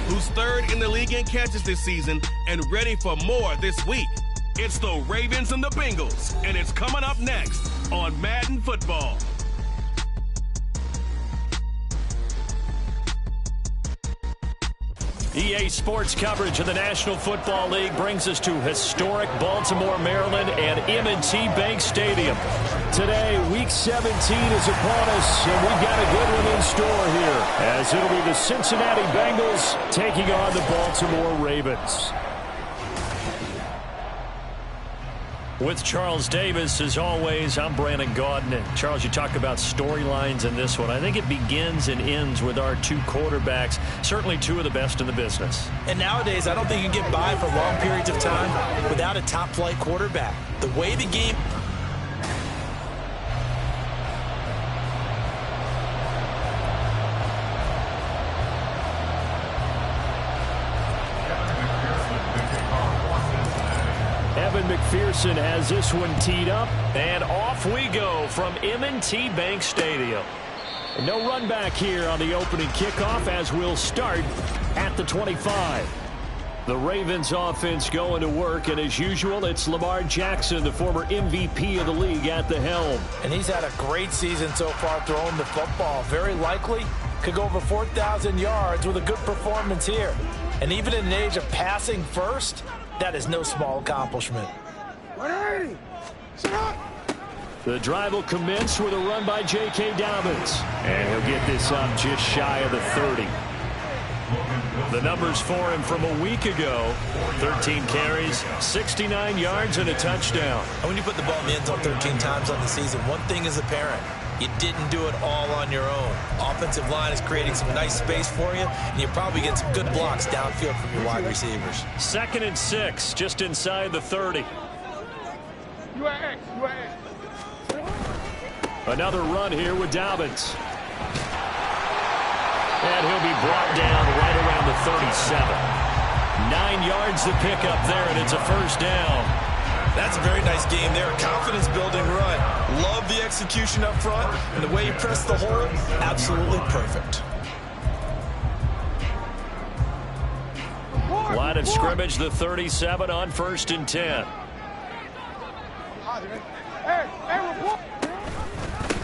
who's third in the league in catches this season and ready for more this week. It's the Ravens and the Bengals, and it's coming up next on Madden Football. EA Sports coverage of the National Football League brings us to historic Baltimore, Maryland, and M&T Bank Stadium. Today, Week 17 is upon us, and we've got a good one in store here, as it'll be the Cincinnati Bengals taking on the Baltimore Ravens. With Charles Davis, as always, I'm Brandon Gaudin. And Charles, you talk about storylines in this one. I think it begins and ends with our two quarterbacks, certainly two of the best in the business. And nowadays, I don't think you can get by for long periods of time without a top-flight quarterback. The way the game... McPherson has this one teed up, and off we go from M&T Bank Stadium. No run back here on the opening kickoff as we'll start at the 25. The Ravens offense going to work, and as usual, it's Lamar Jackson, the former MVP of the league, at the helm. And he's had a great season so far throwing the football. Very likely could go over 4,000 yards with a good performance here. And even in an age of passing first, that is no small accomplishment. The drive will commence with a run by J.K. Dobbins. And he'll get this up just shy of the 30. The numbers for him from a week ago: 13 carries, 69 yards, and a touchdown. And when you put the ball in the end zone 13 times on the season, one thing is apparent. You didn't do it all on your own. Offensive line is creating some nice space for you, and you probably get some good blocks downfield from your wide receivers. 2nd and 6, just inside the 30. Another run here with Dobbins. And he'll be brought down right around the 37. 9 yards to pick up there, and it's a first down. That's a very nice game there. Confidence-building run. Love the execution up front, and the way you press the hole, absolutely perfect. Line of scrimmage, the 37 on 1st and 10.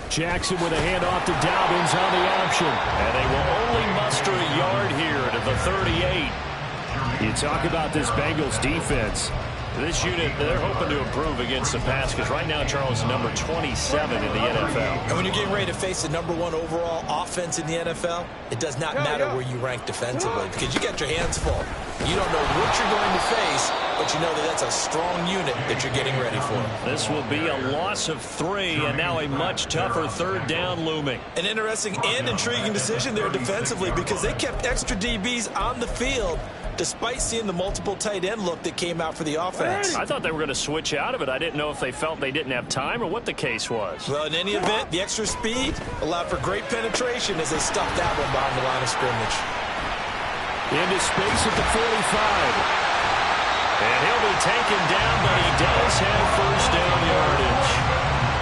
Jackson with a handoff to Dobbins on the option. And they will only muster a yard here to the 38. You talk about this Bengals defense. This unit, they're hoping to improve against the pass because right now, Charles is number 27 in the NFL. And when you're getting ready to face the #1 overall offense in the NFL, it does not matter where you rank defensively because you got your hands full. You don't know what you're going to face, but you know that that's a strong unit that you're getting ready for. This will be a loss of 3, and now a much tougher 3rd down looming. An interesting and intriguing decision there defensively because they kept extra DBs on the field despite seeing the multiple tight end look that came out for the offense. I thought they were going to switch out of it. I didn't know if they felt they didn't have time or what the case was. Well, in any event, the extra speed allowed for great penetration as they stuffed that one behind the line of scrimmage. Into space at the 45. And he'll be taken down, but he does have first down yardage.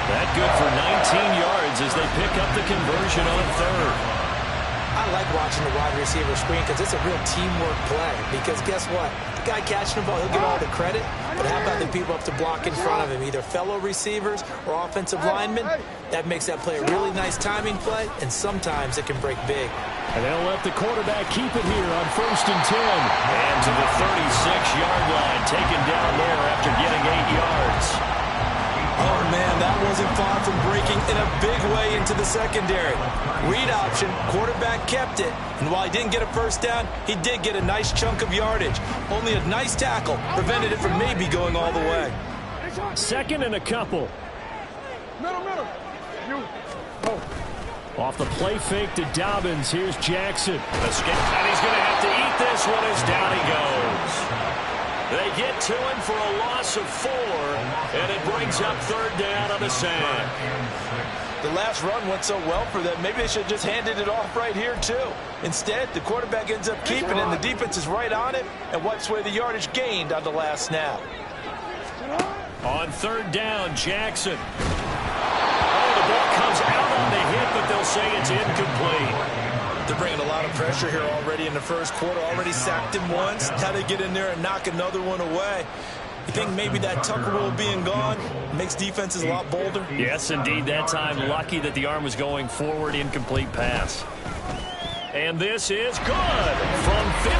That good for 19 yards as they pick up the conversion on 3rd. I like watching the wide receiver screen because it's a real teamwork play. Because guess what? The guy catching the ball, he'll get all the credit. But how about the people up to block in front of him, either fellow receivers or offensive linemen? That makes that play a really nice timing play, and sometimes it can break big. And they'll let the quarterback keep it here on 1st and 10. And to the 36-yard line, taken down there after getting 8 yards. Oh, man, that wasn't far from breaking in a big way into the secondary. Read option, quarterback kept it, and while he didn't get a first down, he did get a nice chunk of yardage. Only a nice tackle prevented it from maybe going all the way. 2nd and a couple. Middle. Off the play fake to Dobbins, here's Jackson. And he's going to have to eat this one as down he goes. They get to him for a loss of 4, and it brings up 3rd down on the sand. The last run went so well for them, maybe they should have just handed it off right here, too. Instead, the quarterback ends up keeping it, and the defense is right on it and wipes away the yardage gained on the last snap. On 3rd down, Jackson. Oh, the ball comes out on the hit, but they'll say it's incomplete. They're bringing a lot of pressure here already in the first quarter. Already sacked him once. How to get in there and knock another one away. You think maybe that Tucker rule being gone makes defenses a lot bolder? Yes, indeed. That time, lucky that the arm was going forward. Incomplete pass. And this is good from 57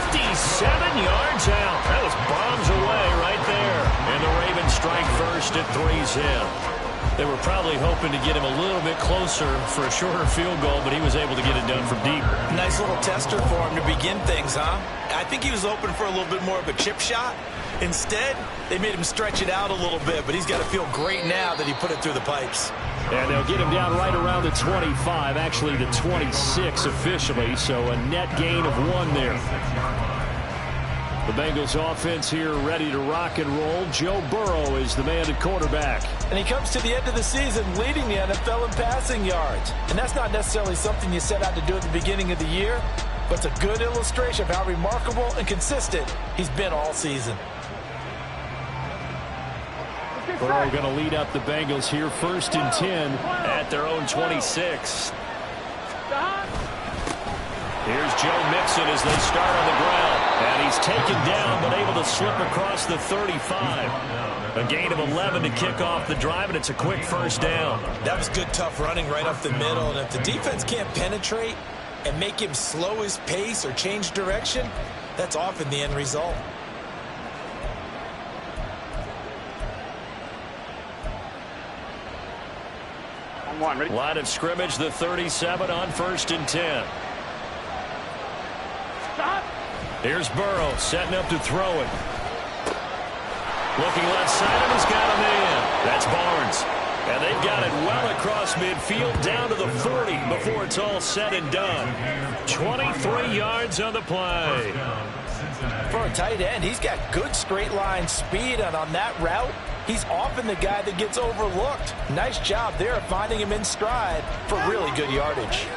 yards out. That was bombs away right there. And the Ravens strike first at 3-0. They were probably hoping to get him a little bit closer for a shorter field goal, but he was able to get it done from deep. Nice little tester for him to begin things, huh? I think he was hoping for a little bit more of a chip shot. Instead, they made him stretch it out a little bit, but he's got to feel great now that he put it through the pipes. And they'll get him down right around the 25, actually the 26 officially, so a net gain of 1 there. The Bengals offense here ready to rock and roll. Joe Burrow is the man at quarterback. And he comes to the end of the season leading the NFL in passing yards. And that's not necessarily something you set out to do at the beginning of the year, but it's a good illustration of how remarkable and consistent he's been all season. Burrow going to lead up the Bengals here, 1st and 10 at their own 26. Here's Joe Mixon as they start on the ground. And he's taken down, but able to slip across the 35. A gain of 11 to kick off the drive, and it's a quick first down. That was good, tough running right up the middle. And if the defense can't penetrate and make him slow his pace or change direction, that's often the end result. Line of scrimmage, the 37 on 1st and 10. Here's Burrow setting up to throw it. Looking left side, and he's got him in. That's Barnes. And they've got it well across midfield down to the 40 before it's all said and done. 23 yards on the play. For a tight end, he's got good straight line speed, and on that route, he's often the guy that gets overlooked. Nice job there of finding him in stride for really good yardage.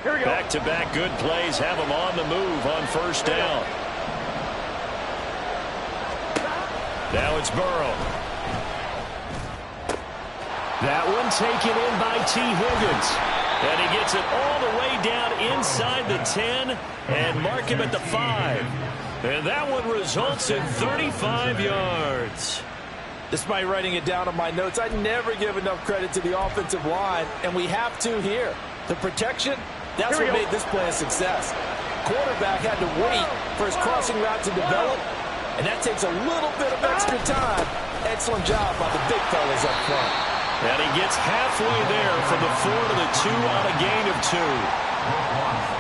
Back-to-back good plays have him on the move on 1st down. Now it's Burrow. That one taken in by T. Higgins. And he gets it all the way down inside the 10 and mark him at the 5. And that one results in 35 yards. Despite writing it down on my notes, I never give enough credit to the offensive line, and we have to here. The protection, that's what made this play a success. Quarterback had to wait for his crossing route to develop, and that takes a little bit of extra time. Excellent job by the big fellas up front. And he gets halfway there from the 4 to the 2 on a gain of 2.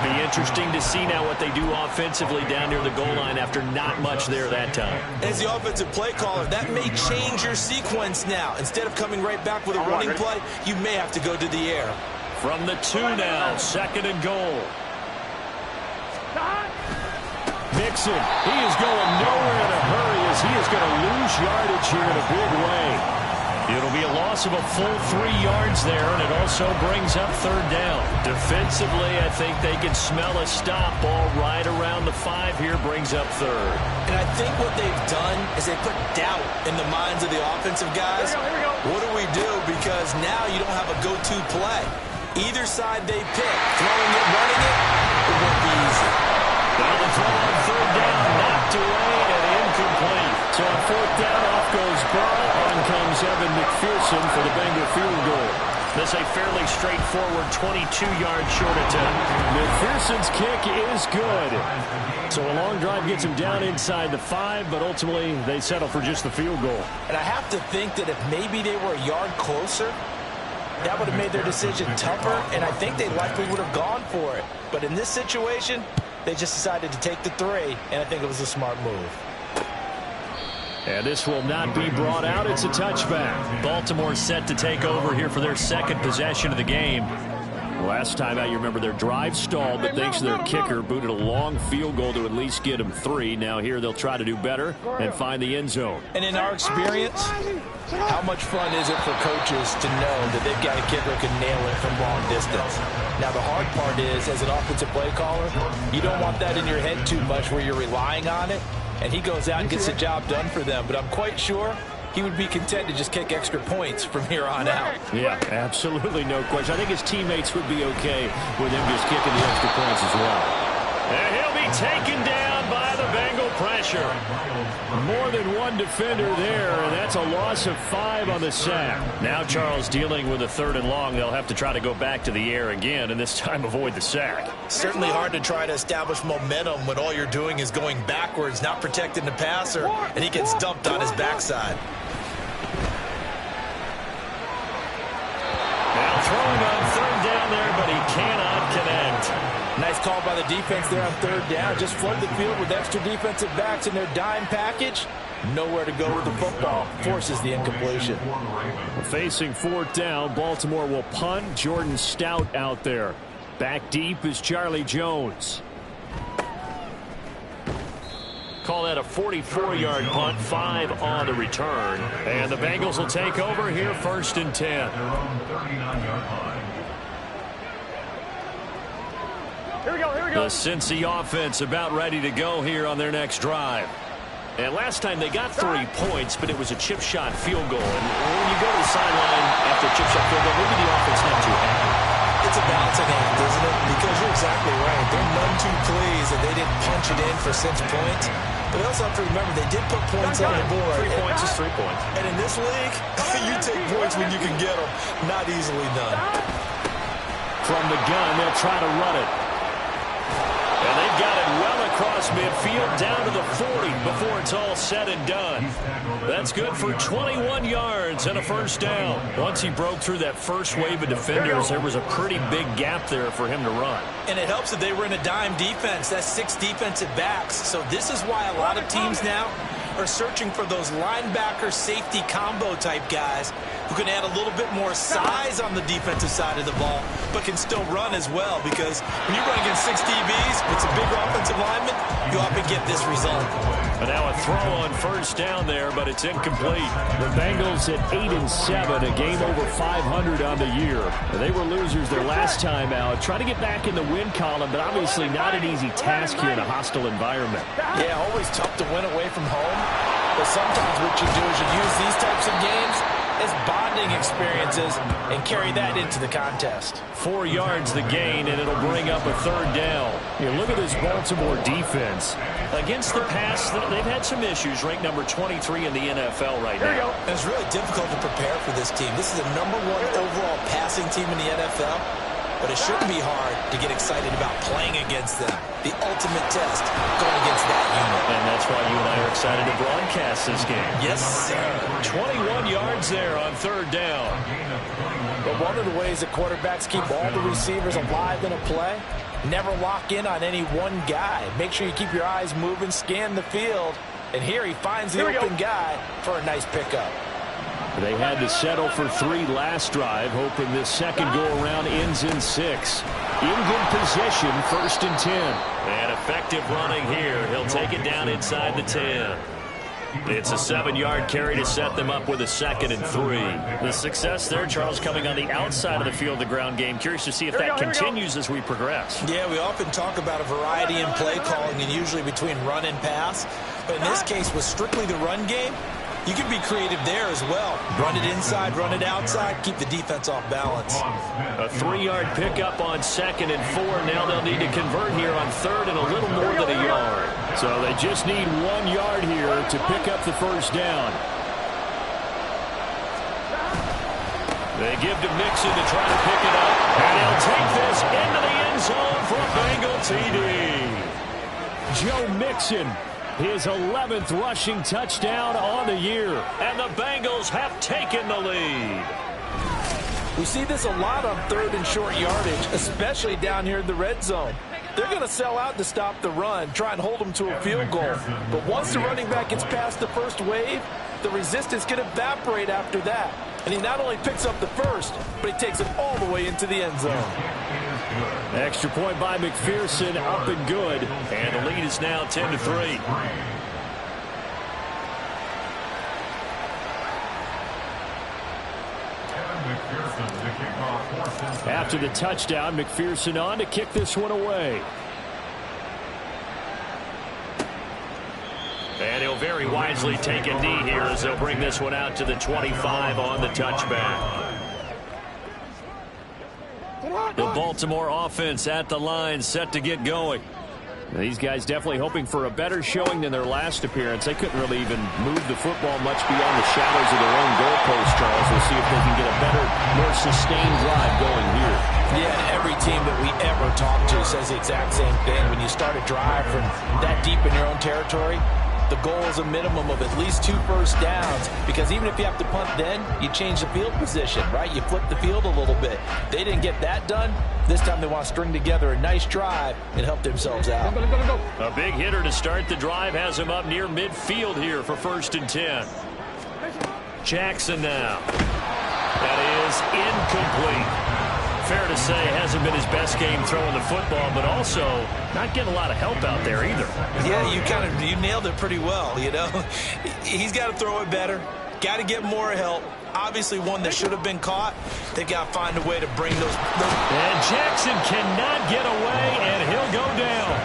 Be interesting to see now what they do offensively down near the goal line after not much there that time. As the offensive play caller, that may change your sequence now. Instead of coming right back with a running play, you may have to go to the air. From the 2 now, 2nd and goal. Mixon, he is going nowhere in a hurry as he is going to lose yardage here in a big way. It'll be a loss of a full 3 yards there, and it also brings up 3rd down. Defensively, I think they can smell a stop. Ball right around the 5 here brings up 3rd. And I think what they've done is they put doubt in the minds of the offensive guys. Here we go. What do we do? Because now you don't have a go-to play. Either side they pick, throwing it, running it, it won't be easy. Now the throw on 3rd down, knocked away and incomplete. So on 4th down, off goes Burrow. On comes Evan McPherson for the Bengal field goal. This a fairly straightforward 22-yard short attempt. McPherson's kick is good. So a long drive gets him down inside the 5, but ultimately they settle for just the field goal. And I have to think that if maybe they were a yard closer, that would have made their decision tougher, and I think they likely would have gone for it. But in this situation, they just decided to take the 3, and I think it was a smart move. And this will not be brought out. It's a touchback. Baltimore set to take over here for their 2nd possession of the game. Last time out, you remember their drive stalled, but thanks to their kicker, booted a long field goal to at least get them 3. Now here they'll try to do better and find the end zone. And in our experience, how much fun is it for coaches to know that they've got a kicker who can nail it from long distance? Now, the hard part is, as an offensive play caller, you don't want that in your head too much where you're relying on it, and he goes out and gets the job done for them. But I'm quite sure he would be content to just kick extra points from here on out. Yeah, absolutely no question. I think his teammates would be okay with him just kicking the extra points as well. And he'll be taken down by the Bengal pressure. More than one defender there, and that's a loss of 5 on the sack. Now Charles dealing with a 3rd and long. They'll have to try to go back to the air again, and this time avoid the sack. Certainly hard to try to establish momentum when all you're doing is going backwards, not protecting the passer, and he gets dumped on his backside. Now throwing on 3rd down there, but he cannot connect. Nice call by the defense there on 3rd down. Just flood the field with extra defensive backs in their dime package. Nowhere to go with the football. Forces the incompletion. Facing 4th down, Baltimore will punt. Jordan Stout out there. Back deep is Charlie Jones. Call that a 44-yard punt, 5 on the return. And the Bengals will take over here, 1st and 10. Here we go. The Cincy offense about ready to go here on their next drive. And last time they got 3 points, but it was a chip shot field goal. And when you go to the sideline after a chip shot field goal, maybe the offense not too happy. It's a balancing act, isn't it? Because you're exactly right. They're none too pleased that they didn't punch it in for 6 points. But they also have to remember they did put points on the board. 3 points is 3 points. And in this league, you take points when you can get them. Not easily done. From the gun, they'll try to run it. And they've got it well across midfield down to the 40 before it's all said and done. That's good for 21 yards and a 1st down. Once he broke through that first wave of defenders, there was a pretty big gap there for him to run. And it helps that they were in a dime defense. That's 6 defensive backs. So this is why a lot of teams now are searching for those linebacker safety combo type guys who can add a little bit more size on the defensive side of the ball, but can still run as well, because when you run against 6 DBs, it's a big offensive lineman, you often get this result. But now a throw on 1st down there, but it's incomplete. The Bengals at 8-7, a game over 500 on the year. They were losers their last time out. Trying to get back in the win column, but obviously not an easy task here in a hostile environment. Yeah, always tough to win away from home, but sometimes what you do is you use these types of games as bonding experiences and carry that into the contest. 4 yards the gain, and it'll bring up a 3rd down. You look at this Baltimore defense. Against the pass, they've had some issues. Ranked number 23 in the NFL right now. And it's really difficult to prepare for this team. This is the #1 overall passing team in the NFL. But it shouldn't be hard to get excited about playing against them. The ultimate test going against that unit. And that's why you and I are excited to broadcast this game. Yes, sir. 21 yards there on 3rd down. But one of the ways that quarterbacks keep all the receivers alive in a play, never lock in on any one guy. Make sure you keep your eyes moving, scan the field. And here he finds the open guy for a nice pickup. They had to settle for 3 last drive, hoping this second go-around ends in 6. In good position, 1st and 10. And effective running here. He'll take it down inside the 10. It's a 7-yard carry to set them up with a 2nd and 3. The success there, Charles, coming on the outside of the field, the ground game. Curious to see if that continues as we progress. Yeah, we often talk about a variety in play calling and usually between run and pass. But in this case, with strictly the run game, you can be creative there as well. Run it inside, run it outside, keep the defense off balance. A 3-yard pickup on 2nd and 4. Now they'll need to convert here on 3rd and a little more than a yard. So they just need 1 yard here to pick up the 1st down. They give to Mixon to try to pick it up. And he'll take this into the end zone for a Bengal TD. Joe Mixon, his 11th rushing touchdown on the year. And the Bengals have taken the lead. We see this a lot on 3rd and short yardage, especially down here in the red zone. They're going to sell out to stop the run, try and hold them to a field goal. But once the running back gets past the first wave, the resistance can evaporate after that. And he not only picks up the first, but he takes it all the way into the end zone. Extra point by McPherson, up and good. And the lead is now 10-3. After the touchdown, McPherson on to kick this one away. And he'll very wisely take a knee here as they'll bring this one out to the 25 on the touchback. The Baltimore offense at the line, set to get going. These guys definitely hoping for a better showing than their last appearance. They couldn't really even move the football much beyond the shadows of their own goalpost, Charles. We'll see if they can get a better, more sustained drive going here. Yeah, every team that we ever talk to says the exact same thing. When you start a drive from that deep in your own territory, the goal is a minimum of at least 2 first downs, because even if you have to punt then, you change the field position, right? You flip the field a little bit. They didn't get that done. This time they want to string together a nice drive and help themselves out. A big hitter to start the drive has him up near midfield here for 1st and 10. Jackson now. That is incomplete. Fair to say, hasn't been his best game throwing the football, but also not getting a lot of help out there either. Yeah, you nailed it pretty well, you know. He's got to throw it better. Got to get more help. Obviously one that should have been caught. They got to find a way to bring those. And Jackson cannot get away, and he'll go down.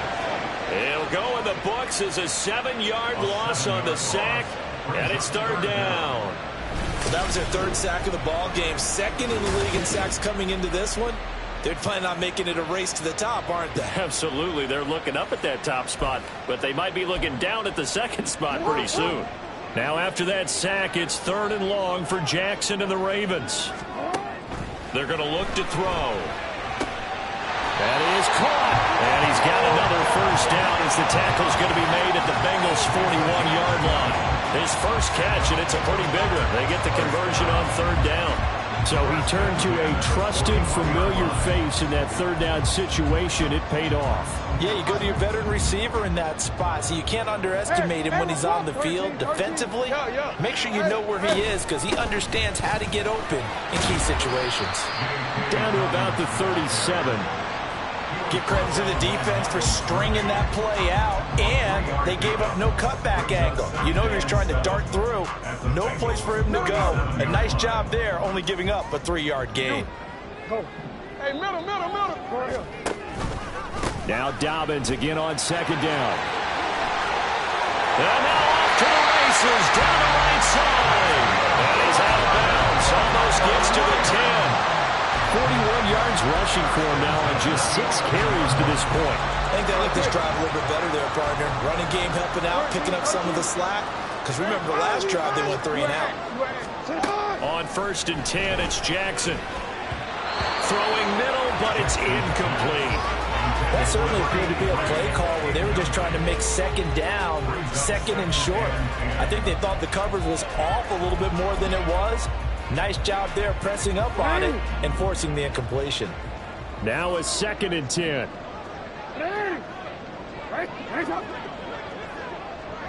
He'll go in the books as a 7-yard loss on the sack, and it's 3rd down. Well, that was their 3rd sack of the ball game. 2nd in the league in sacks coming into this one. They're planning on making it a race to the top, aren't they? Absolutely. They're looking up at that top spot, but they might be looking down at the 2nd spot pretty soon. Now after that sack, it's 3rd and long for Jackson and the Ravens. They're going to look to throw. That is caught. And he's got another 1st down as the tackle's going to be made at the Bengals' 41-yard line. His first catch, and it's a pretty big one. They get the conversion on 3rd down. So he turned to a trusted, familiar face in that 3rd down situation. It paid off. Yeah, you go to your veteran receiver in that spot, so you can't underestimate him when he's on the field. Defensively, make sure you know where he is, because he understands how to get open in key situations. Down to about the 37. Give credit to the defense for stringing that play out, and they gave up no cutback angle. You know he was trying to dart through. No place for him to go. A nice job there, only giving up a 3-yard gain. Hey, middle. Now Dobbins again on 2nd down. And now off to the races, down the right side. And he's out of bounds, almost gets to the 10. 41 yards rushing for him now on just 6 carries to this point. I think they like this drive a little bit better there, partner. Running game helping out, picking up some of the slack. Because remember the last drive, they went 3 and out. On 1st and 10, it's Jackson. Throwing middle, but it's incomplete. That certainly appeared to be a play call where they were just trying to make 2nd down, 2nd and short. I think they thought the coverage was off a little bit more than it was. Nice job there pressing up on it and forcing the incompletion. Now a 2nd and 10.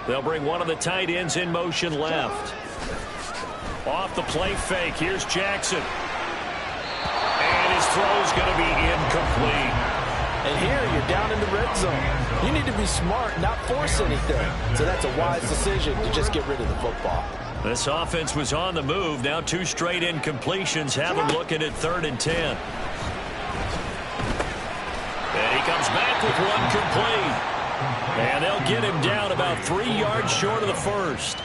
They'll bring one of the tight ends in motion left. Off the play fake, here's Jackson. And his throw's going to be incomplete. And here you're down in the red zone. You need to be smart, not force anything. So that's a wise decision to just get rid of the football. This offense was on the move. Now 2 straight incompletions have him looking at 3rd and 10. And he comes back with one complete. And they'll get him down about 3 yards short of the 1st.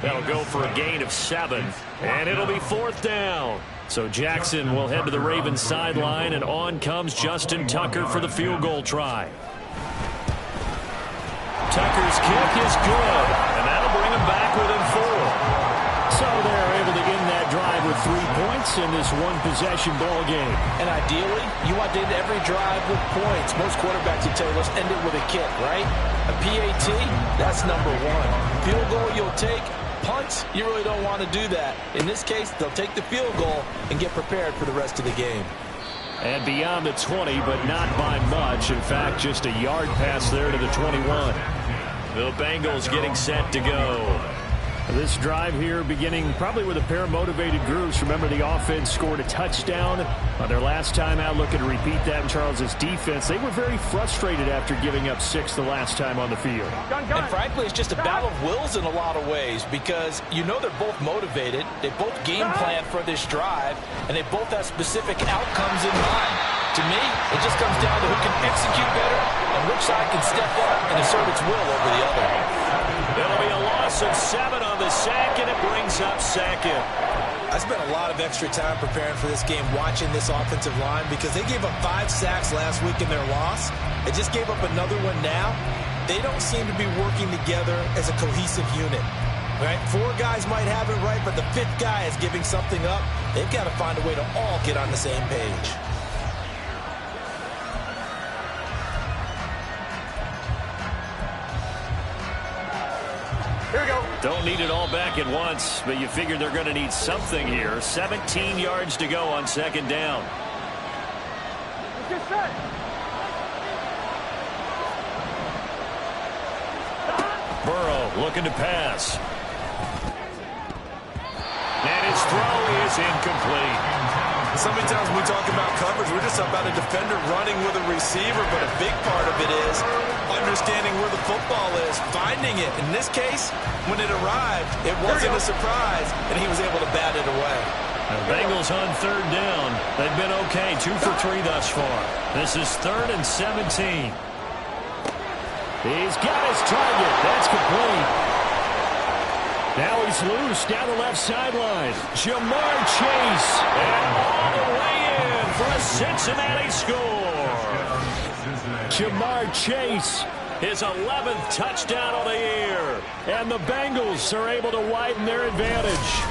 That'll go for a gain of 7. And it'll be 4th down. So Jackson will head to the Ravens sideline, and on comes Justin Tucker for the field goal try. Tucker's kick is good, and that'll bring him back within 4. So they're able to end that drive with 3 points in this one-possession ball game. And ideally, you want to end every drive with points. Most quarterbacks would tell you, let's end it with a kick, right? A PAT, that's number 1. Field goal you'll take. Punts, you really don't want to do that. In this case, they'll take the field goal and get prepared for the rest of the game. And beyond the 20, but not by much. In fact, just a yard pass there to the 21. The Bengals getting set to go. This drive here beginning probably with a pair of motivated groups. Remember, the offense scored a touchdown on their last time out. Looking to repeat that in Charles's defense. They were very frustrated after giving up 6 the last time on the field. And frankly, it's just a battle of wills in a lot of ways because you know they're both motivated. They both game plan for this drive, and they both have specific outcomes in mind. To me, it just comes down to who can execute better and which side can step up and assert its will over the other. It'll be a loss of 7 on the sack, and it brings up second. I spent a lot of extra time preparing for this game watching this offensive line because they gave up 5 sacks last week in their loss. They just gave up another one now. They don't seem to be working together as a cohesive unit. Right? 4 guys might have it right, but the 5th guy is giving something up. They've got to find a way to all get on the same page. Here we go. Don't need it all back at once, but you figure they're going to need something here. 17 yards to go on second down. Let's get set. Burrow looking to pass. And his throw is incomplete. So many times when we talk about coverage, we're just about a defender running with a receiver, but a big part of it is understanding where the football is, finding it. In this case, when it arrived, it wasn't a surprise, and he was able to bat it away. The Bengals on third down. They've been okay, 2 for 3 thus far. This is 3rd and 17. He's got his target. That's complete. Now he's loose down the left sideline. Jamar Chase. And all the way in for a Cincinnati score. Jamar Chase, his 11th touchdown of the year. And the Bengals are able to widen their advantage.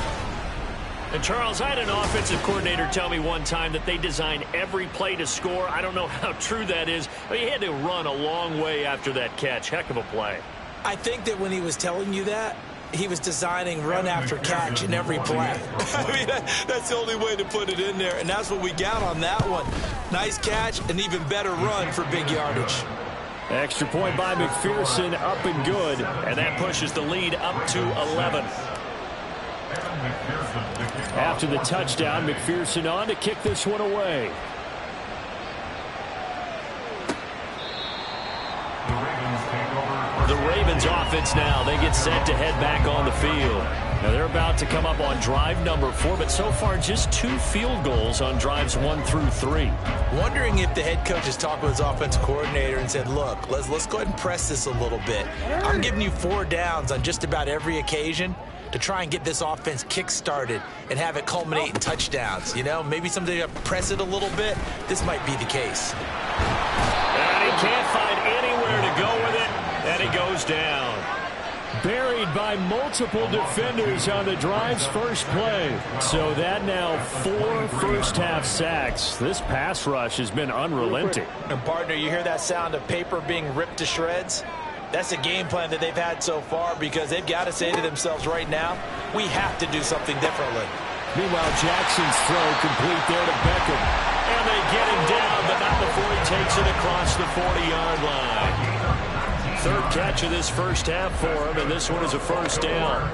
And Charles, I had an offensive coordinator tell me one time that they design every play to score. I don't know how true that is, but he had to run a long way after that catch. Heck of a play. I think that when he was telling you that, he was designing run after catch in every play. I mean, that's the only way to put it in there, and that's what we got on that one. Nice catch, an even better run for big yardage. Extra point by McPherson, up and good, and that pushes the lead up to 11. After the touchdown, McPherson on to kick this one away. The Ravens offense now, they get set to head back on the field. Now they're about to come up on drive number 4, but so far just 2 field goals on drives 1 through 3. Wondering if the head coach has talked with his offensive coordinator and said, look, let's go ahead and press this a little bit. I'm giving you 4 downs on just about every occasion to try and get this offense kick-started and have it culminate in touchdowns. You know, maybe someday you press it a little bit. This might be the case. And he can't find anywhere to go with it, and he goes down. Buried by multiple defenders on the drive's first play. So that now 4 first-half sacks. This pass rush has been unrelenting. And, partner, you hear that sound of paper being ripped to shreds? That's a game plan that they've had so far because they've got to say to themselves right now, we have to do something differently. Meanwhile, Jackson's throw complete there to Beckham. And they get him down, but not before he takes it across the 40-yard line. 3rd catch of this first half for him, and this one is a first down.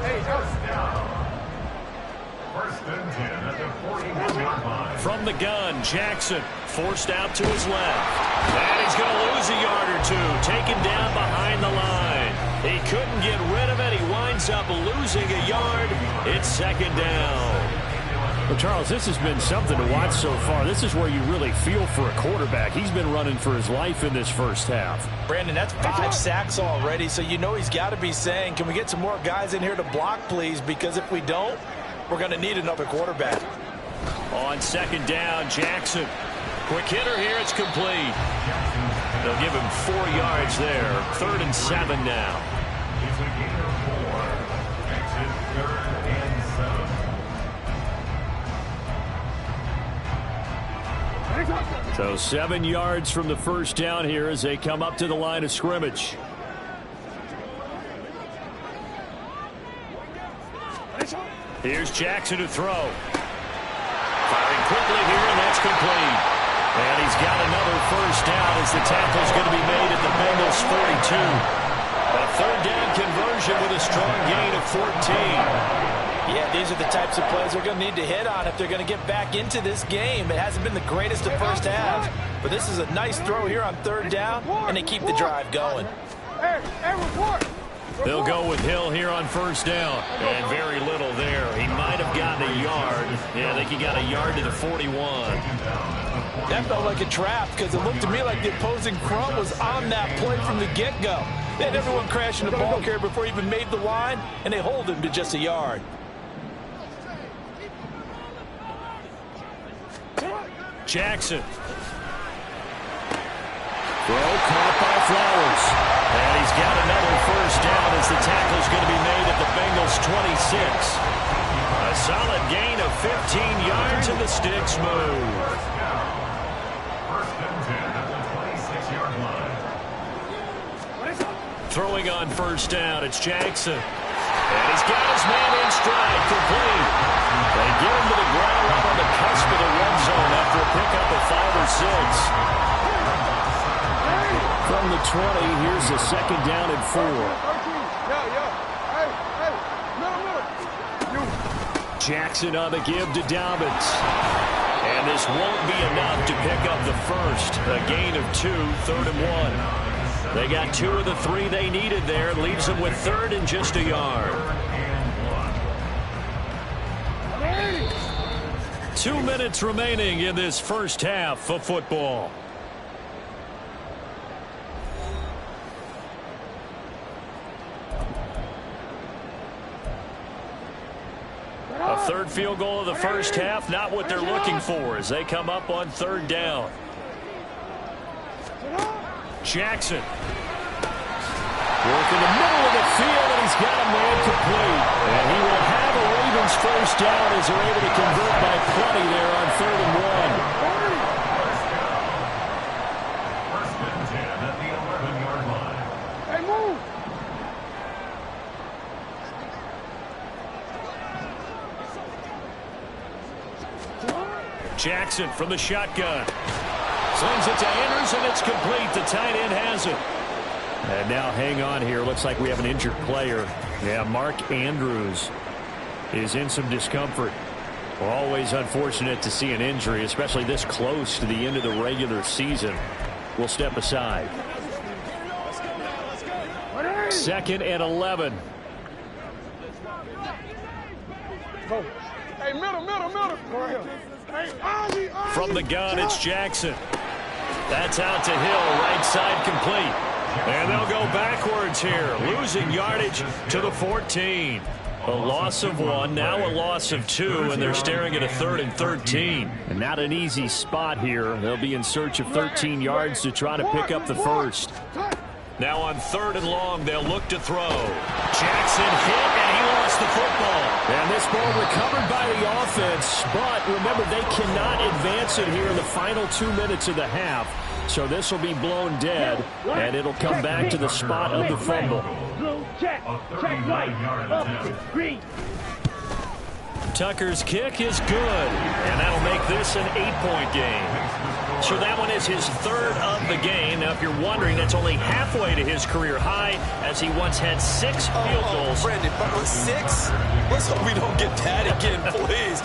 From the gun, Jackson forced out to his left. And he's going to lose a yard or 2, taken down behind the line. He couldn't get rid of it. He winds up losing a yard. It's 2nd down. Well, Charles, this has been something to watch so far. This is where you really feel for a quarterback. He's been running for his life in this first half. Brandon, that's 5 sacks already, so you know he's got to be saying, can we get some more guys in here to block, please? Because if we don't, we're going to need another quarterback. On 2nd down, Jackson. Quick hitter here, it's complete. They'll give him 4 yards there. 3rd and 7 now. So 7 yards from the first down here as they come up to the line of scrimmage. Here's Jackson to throw. Firing quickly here, and that's complete. And he's got another first down as the tackle's going to be made at the Bengals 42. A 3rd down conversion with a strong gain of 14. Yeah, these are the types of plays they're going to need to hit on if they're going to get back into this game. It hasn't been the greatest of first halves, but this is a nice throw here on third down, and they keep the drive going. They'll go with Hill here on first down. And very little there. He might have gotten a yard. Yeah, I think he got a yard to the 41. That felt like a trap because it looked to me like the opposing front was on that play from the get-go. They had everyone crashing the ball carrier before he even made the line, and they hold him to just a yard. Jackson. Throw caught by Flowers. And he's got another first down as the tackle's going to be made at the Bengals 26. A solid gain of 15 yards and the sticks move. First and 10 at the 26-yard line. Throwing on first down, it's Jackson. And he's got his man in stride, complete. They get him to the ground right on the cusp of the red zone after a pickup of 5 or 6. From the 20, here's a second down and 4. Jackson on the give to Dobbins. And this won't be enough to pick up the first. A gain of 2, 3rd and 1. They got 2 of the 3 they needed there. Leaves them with 3rd and just a yard. 2 minutes remaining in this first half of football. A third field goal of the first half, not what they're looking for as they come up on 3rd down. Jackson. Work in the middle of the field, and he's got a man complete. And he will have a Ravens first down as they're able to convert by plenty there on 3rd and 1. First and 10 at the 11-yard line. Hey, move! Jackson from the shotgun. Slings it to Andrews, and it's complete. The tight end has it. And now hang on here. Looks like we have an injured player. Yeah, Mark Andrews is in some discomfort. Always unfortunate to see an injury, especially this close to the end of the regular season. We'll step aside. 2nd and 11. Hey, middle. From the gun, it's Jackson. That's out to Hill, right side complete. And they'll go backwards here, losing yardage to the 14. A loss of 1, now a loss of 2, and they're staring at a 3rd and 13. And not an easy spot here. They'll be in search of 13 yards to try to pick up the first. Now on 3rd and long, they'll look to throw. Jackson hit, and he lost the football. And this ball recovered by the offense, but remember, they cannot advance it here in the final 2 minutes of the half. So this will be blown dead, and it'll come back to the spot of the fumble. Check right, up, green. Tucker's kick is good, and that'll make this an 8-point game. So that one is his 3rd of the game. Now, if you're wondering, that's only halfway to his career high, as he once had 6 field goals. Brandon, but with 6? Let's hope we don't get that again, please.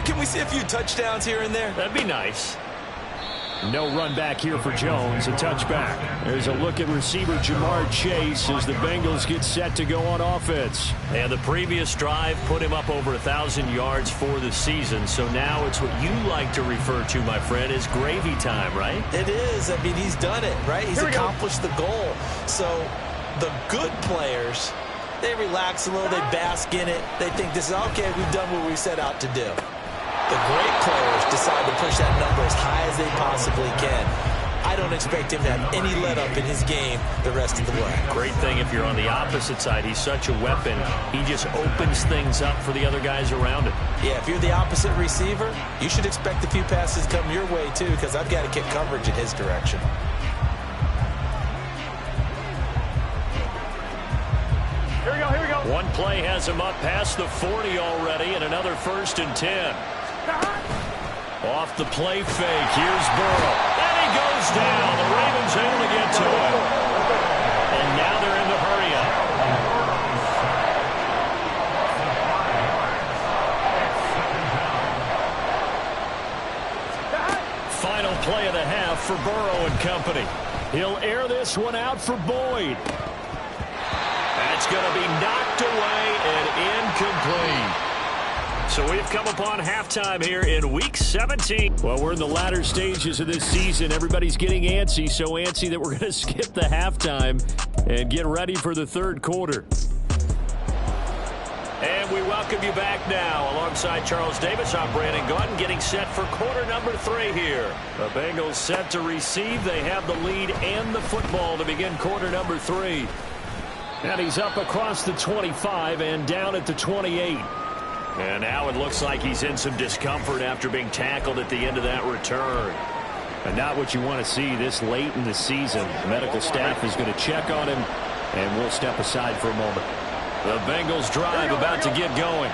Can we see a few touchdowns here and there? That'd be nice. No run back here for Jones, a touchback. There's a look at receiver Jamar Chase as the Bengals get set to go on offense. And the previous drive put him up over 1,000 yards for the season. So now it's what you like to refer to, my friend, as gravy time, right? It is. I mean, he's done it, right? He's accomplished the goal. So the good players, they relax a little, they bask in it. They think this is, okay, we've done what we set out to do. The great players decide to push that number as high as they possibly can. I don't expect him to have any let-up in his game the rest of the way. Great thing if you're on the opposite side. He's such a weapon. He just opens things up for the other guys around him. Yeah, if you're the opposite receiver, you should expect a few passes come your way, too, because I've got to get coverage in his direction. Here we go. One play has him up past the 40 already, and another 1st and 10. Off the play fake, here's Burrow. And he goes down. The Ravens able to get to him. And now they're in the hurry-up. play of the half for Burrow and company. He'll air this one out for Boyd. That's going to be knocked away and incomplete. So we've come upon halftime here in Week 17. Well, we're in the latter stages of this season. Everybody's getting antsy, so antsy that we're going to skip the halftime and get ready for the third quarter. And we welcome you back now. Alongside Charles Davis, I'm Brandon Gordon, getting set for quarter number 3 here. The Bengals set to receive. They have the lead and the football to begin quarter number 3. And he's up across the 25 and down at the 28. And now it looks like he's in some discomfort after being tackled at the end of that return. And not what you want to see this late in the season. The medical staff is going to check on him, and we'll step aside for a moment. The Bengals drive about to get going.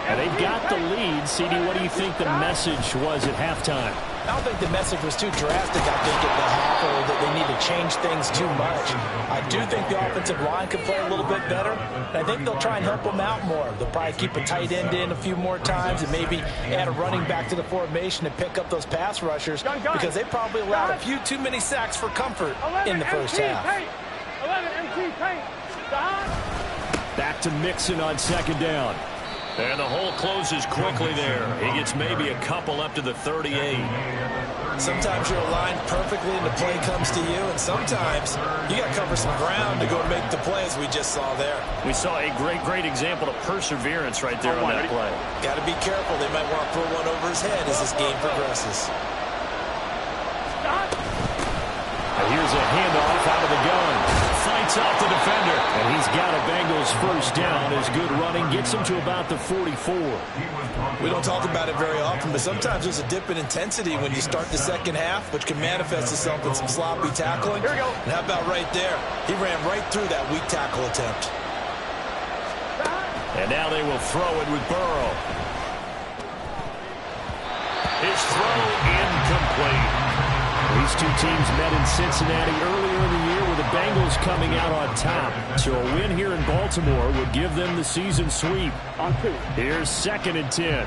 And they've got the lead. CD, what do you think the message was at halftime? I don't think the message was too drastic, I think, at the half, or that they need to change things too much. I do think the offensive line could play a little bit better. And I think they'll try and help them out more. They'll probably keep a tight end in a few more times and maybe add a running back to the formation and pick up those pass rushers, because they probably allowed a few too many sacks for comfort in the first half. 11 MC paint. Back to Mixon on second down. And the hole closes quickly there. He gets maybe a couple up to the 38. Sometimes you're aligned perfectly and the play comes to you, and sometimes you got to cover some ground to go make the play, as we just saw there. We saw a great example of perseverance right there on that play. Got to be careful. They might want to throw one over his head as this game progresses. And here's a handoff out of the gun. Fights off the defender. And he's got a Bengals first down. His good running gets him to about the 44. We don't talk about it very often, but sometimes there's a dip in intensity when you start the second half, which can manifest itself in some sloppy tackling. Here we go. And how about right there? He ran right through that weak tackle attempt. And now they will throw it with Burrow. His throw incomplete. These two teams met in Cincinnati earlier in the year with the Bengals coming out on top. So a win here in Baltimore would give them the season sweep. On 2. Here's 2nd and 10.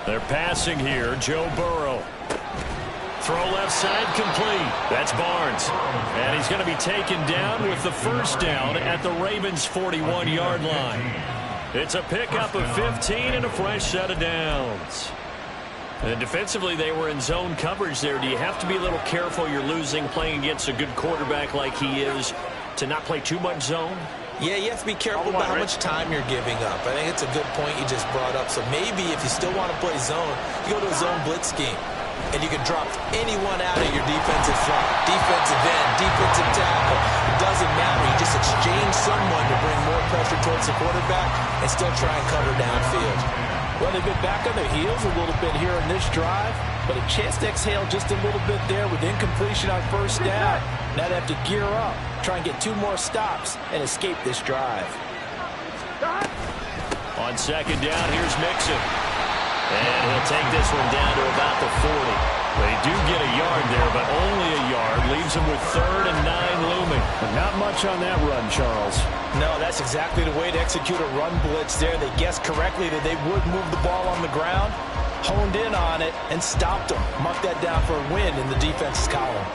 They're passing here. Joe Burrow. Throw left side complete. That's Barnes. And he's going to be taken down with the first down at the Ravens' 41-yard line. It's a pickup of 15 and a fresh set of downs. And defensively, they were in zone coverage there. Do you have to be a little careful? You're losing, playing against a good quarterback like he is, to not play too much zone? Yeah, you have to be careful about how much time you're giving up. I think it's a good point you just brought up. So maybe if you still want to play zone, you go to a zone blitz scheme. And you can drop anyone out of your defensive front, defensive end, defensive tackle. It doesn't matter. You just exchange someone to bring more pressure towards the quarterback and still try and cover downfield. Well, they've been back on their heels a little bit here in this drive, but a chance to exhale just a little bit there with incompletion on first down. Now they have to gear up, try and get 2 more stops, and escape this drive. On second down, here's Mixon. And he'll take this one down to about the 40. They do get a yard there, but only a yard. Leaves them with 3rd and 9 looming. But not much on that run, Charles. No, that's exactly the way to execute a run blitz there. They guessed correctly that they would move the ball on the ground, honed in on it, and stopped them. Mark that down for a win in the defense's column.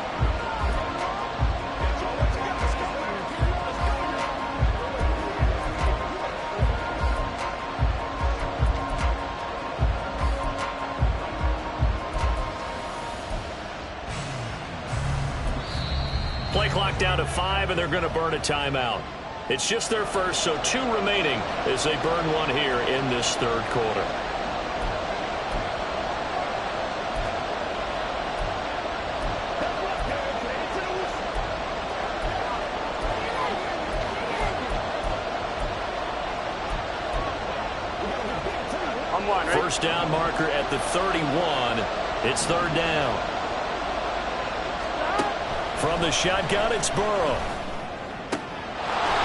Play clock down to 5, and they're going to burn a timeout. It's just their first, so 2 remaining as they burn one here in this third quarter. First down marker at the 31. It's 3rd down. From the shotgun, it's Burrow.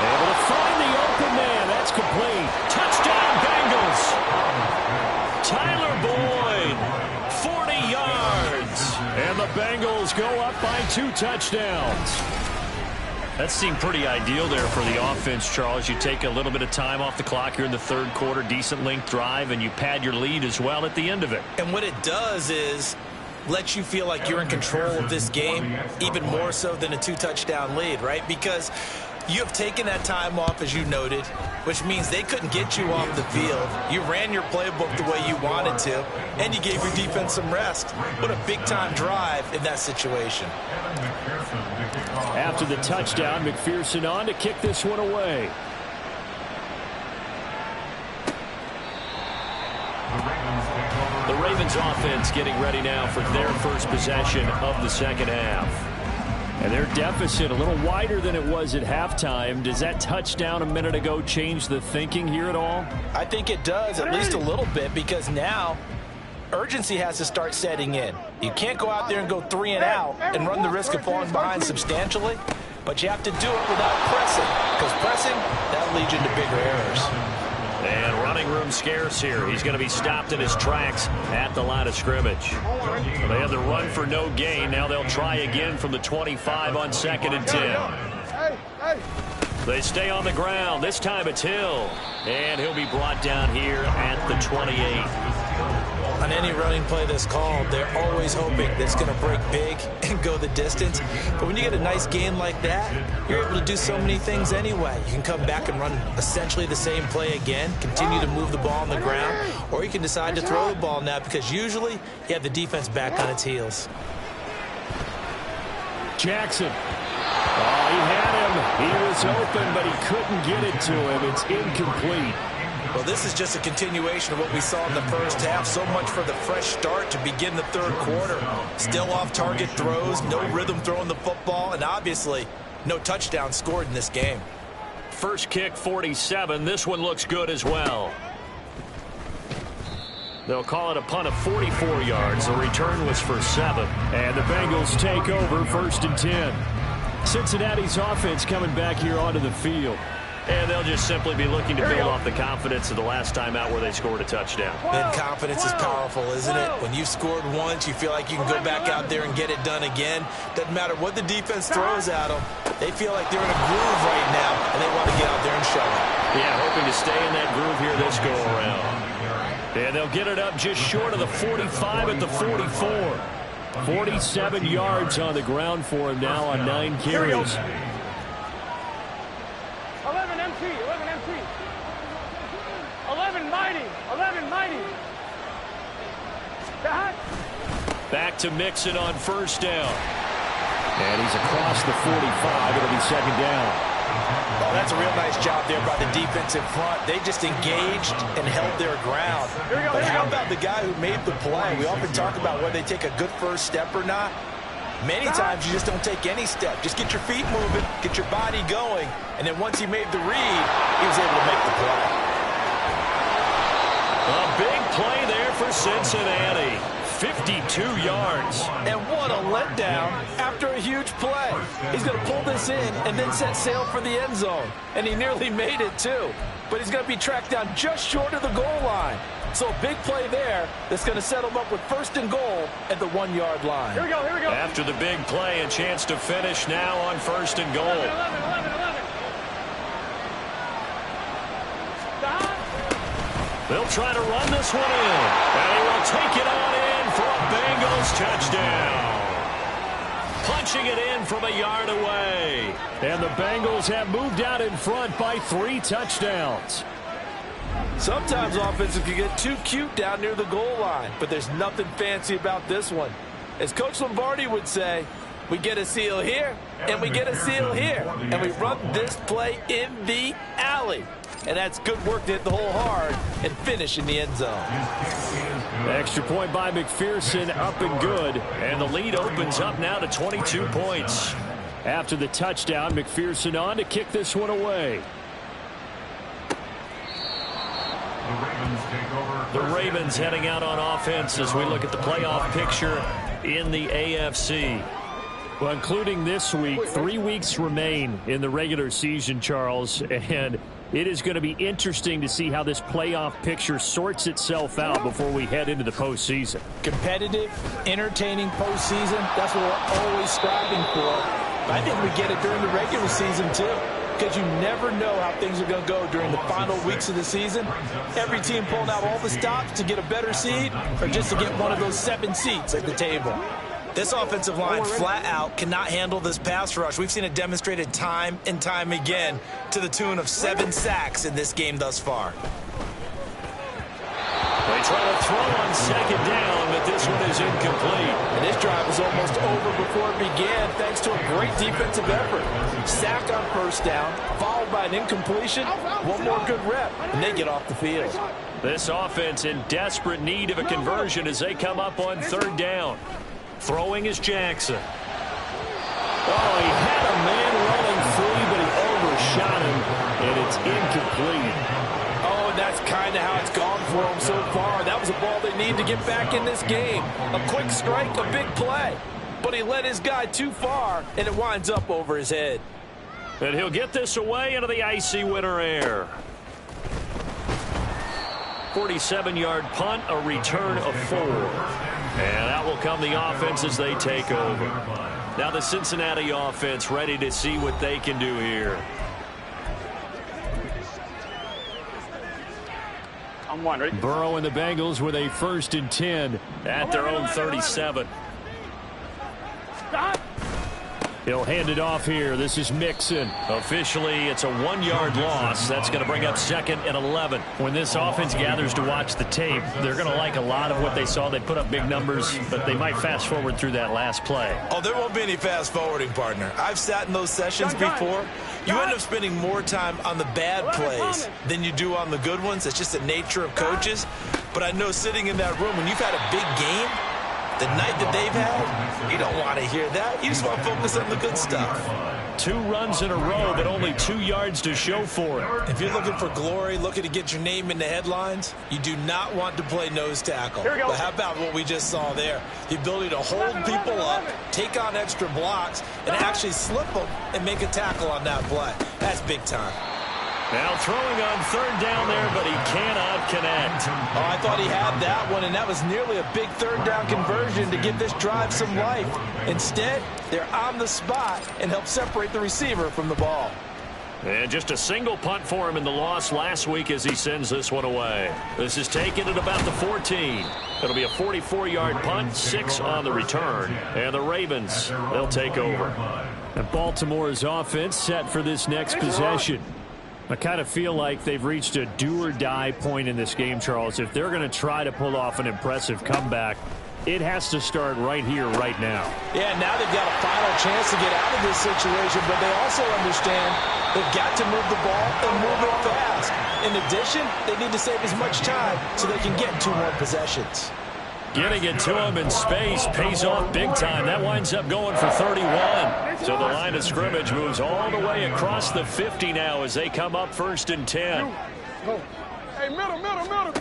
Able to find the open man. That's complete. Touchdown, Bengals. Tyler Boyd, 40 yards. And the Bengals go up by 2 touchdowns. That seemed pretty ideal there for the offense, Charles. You take a little bit of time off the clock here in the third quarter, decent length drive, and you pad your lead as well at the end of it. And what it does is let you feel like you're in control of this game, even more so than a 2-touchdown lead, right? Because you have taken that time off, as you noted, which means they couldn't get you off the field. You ran your playbook the way you wanted to, and you gave your defense some rest. What a big-time drive in that situation. After the touchdown, McPherson on to kick this one away. The Ravens offense getting ready now for their first possession of the second half. And their deficit a little wider than it was at halftime. Does that touchdown a minute ago change the thinking here at all? I think it does, at least a little bit, because now urgency has to start setting in. You can't go out there and go 3 and out and run the risk of falling behind substantially, but you have to do it without pressing, because pressing, that leads you into bigger errors. And running room scarce here. He's going to be stopped in his tracks at the line of scrimmage. Well, they had the run for no gain. Now they'll try again from the 25 on 2nd and 10. They stay on the ground. This time it's Hill. And he'll be brought down here at the 28. On any running play that's called, they're always hoping that it's going to break big and go the distance. But when you get a nice gain like that, you're able to do so many things anyway. You can come back and run essentially the same play again, continue to move the ball on the ground, or you can decide to throw the ball now, because usually you have the defense back on its heels. Jackson. Oh, he had him. He was open, but he couldn't get it to him. It's incomplete. Well, this is just a continuation of what we saw in the first half. So much for the fresh start to begin the third quarter. Still off-target throws, no rhythm throwing the football, and obviously no touchdown scored in this game. First kick, 47. This one looks good as well. They'll call it a punt of 44 yards. The return was for 7. And the Bengals take over 1st and 10. Cincinnati's offense coming back here onto the field. And they'll just simply be looking to build off the confidence of the last time out where they scored a touchdown. And confidence is powerful, isn't it? When you've scored once, you feel like you can go back out there and get it done again. Doesn't matter what the defense throws at them. They feel like they're in a groove right now, and they want to get out there and show it. Yeah, hoping to stay in that groove here this go-around. And they'll get it up just short of the 45 at the 44. 47 yards on the ground for him now on 9 carries. 11 MT, 11 MT. 11 mighty, 11 mighty. Back to Mixon on first down. And he's across the 45. It'll be second down. Oh, that's a real nice job there by the defensive front. They just engaged and held their ground. But how about the guy who made the play? We often talk about whether they take a good first step or not. Many times you just don't take any step. Just get your feet moving, get your body going, and then once he made the read, he was able to make the play. A big play there for Cincinnati. 52 yards. And what a letdown after a huge play. He's going to pull this in and then set sail for the end zone. And he nearly made it too. But he's going to be tracked down just short of the goal line. So a big play there that's going to set him up with 1st and goal at the 1-yard line. Here we go, here we go. After the big play, a chance to finish now on 1st and goal. 11, 11, 11. They'll try to run this one in. And he will take it on in for a Bengals touchdown. Punching it in from a yard away. And the Bengals have moved out in front by 3 touchdowns. Sometimes offenses can get too cute down near the goal line, but there's nothing fancy about this one. As Coach Lombardi would say, we get a seal here, and we get a seal here, and we run this play in the alley. And that's good work to hit the hole hard and finish in the end zone. Extra point by McPherson, up and good. And the lead opens up now to 22 points. After the touchdown, McPherson on to kick this one away. The Ravens heading out on offense as we look at the playoff picture in the AFC. Well, including this week, 3 weeks remain in the regular season, Charles, and it is going to be interesting to see how this playoff picture sorts itself out before we head into the postseason. Competitive, entertaining postseason, that's what we're always striving for. I think we get it during the regular season, too, because you never know how things are going to go during the final weeks of the season. Every team pulling out all the stops to get a better seed or just to get one of those 7 seats at the table. This offensive line flat out cannot handle this pass rush. We've seen it demonstrated time and time again to the tune of 7 sacks in this game thus far. They try to throw on second down, but this one is incomplete. And this drive was almost over before it began thanks to a great defensive effort. Sack on first down, followed by an incompletion, one more good rep, and they get off the field. This offense in desperate need of a conversion as they come up on third down. Throwing is Jackson. Oh, he had a man running free, but he overshot him, and it's incomplete. Oh, and that's kind of how it's gone for him so far. That was a ball they need to get back in this game. A quick strike, a big play. But he led his guy too far, and it winds up over his head. And he'll get this away into the icy winter air. 47-yard punt, a return of 4. And that will come the offense as they take over. Now the Cincinnati offense ready to see what they can do here. Burrow and the Bengals with a 1st and 10 at their own 37. Stop. He'll hand it off here. This is Mixon. Officially, it's a 1-yard loss. That's going to bring up 2nd and 11. When this offense gathers to watch the tape, they're going to like a lot of what they saw. They put up big numbers, but they might fast forward through that last play. Oh, there won't be any fast forwarding, partner. I've sat in those sessions before. You end up spending more time on the bad plays than you do on the good ones. It's just the nature of coaches. But I know sitting in that room, when you've had a big game, the night that they've had, you don't want to hear that. You just want to focus on the good stuff. 2 runs in a row, but only 2 yards to show for it. If you're looking for glory, looking to get your name in the headlines, you do not want to play nose tackle. But how about what we just saw there? The ability to hold people up, take on extra blocks, and actually slip them and make a tackle on that play. That's big time. Now throwing on third down there, but he cannot connect. Oh, I thought he had that one, and that was nearly a big third down conversion to give this drive some life. Instead, they're on the spot and help separate the receiver from the ball. And just a single punt for him in the loss last week as he sends this one away. This is taken at about the 14. It'll be a 44-yard punt, 6 on the return. And the Ravens, they'll take over. And Baltimore's offense set for this next possession. I kind of feel like they've reached a do-or-die point in this game, Charles. If they're going to try to pull off an impressive comeback, it has to start right here, right now. Yeah, now they've got a final chance to get out of this situation, but they also understand they've got to move the ball and move it fast. In addition, they need to save as much time so they can get 2 more possessions. Getting it to him in space pays off big time. That winds up going for 31. So the line of scrimmage moves all the way across the 50 now as they come up 1st and 10. Go. Hey, middle.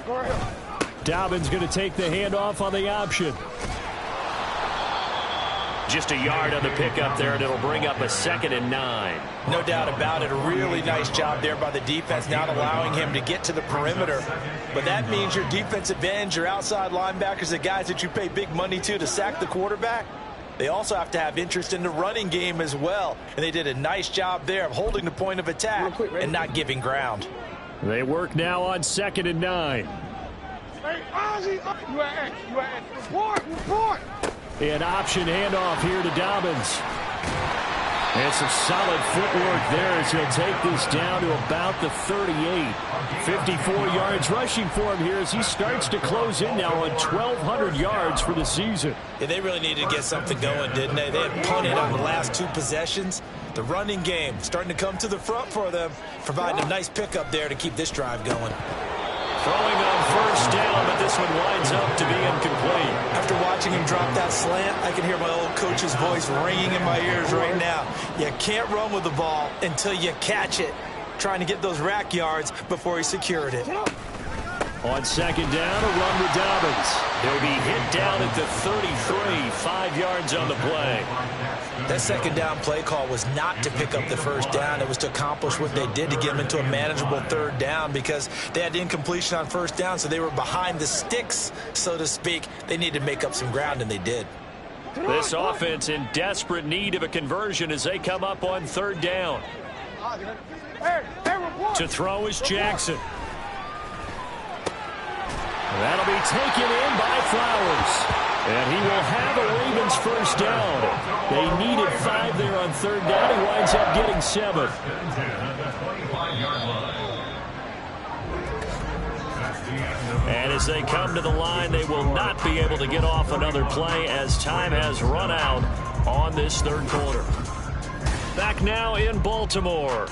Go ahead. Dobbins going to take the handoff on the option. Just a yard on the pickup there, and it'll bring up a 2nd and 9. No doubt about it. A really nice job there by the defense, not allowing him to get to the perimeter. But that means your defensive ends, your outside linebackers, the guys that you pay big money to sack the quarterback, they also have to have interest in the running game as well. And they did a nice job there of holding the point of attack and not giving ground. They work now on 2nd and 9. Hey, Ozzy, you at report. An option handoff here to Dobbins. And some solid footwork there as he'll take this down to about the 38. 54 yards rushing for him here as he starts to close in now on 1,200 yards for the season. Yeah, they really needed to get something going, didn't they? They had punted on the last 2 possessions. The running game starting to come to the front for them, providing a nice pickup there to keep this drive going. Throwing on 1st down, but this one winds up to be incomplete. After watching him drop that slant, I can hear my old coach's voice ringing in my ears right now. You can't run with the ball until you catch it. Trying to get those rack yards before he secured it. On 2nd down, a run with Dobbins. He'll be hit down at the 33, 5 yards on the play. That 2nd down play call was not to pick up the 1st down. It was to accomplish what they did to get them into a manageable 3rd down because they had incompletion on 1st down, so they were behind the sticks, so to speak. They needed to make up some ground, and they did. This offense in desperate need of a conversion as they come up on third down. To throw is Jackson. That'll be taken in by Flowers. And he will have a Ravens first down. They needed 5 there on third down. He winds up getting 7. And as they come to the line, they will not be able to get off another play as time has run out on this third quarter. Back now in Baltimore.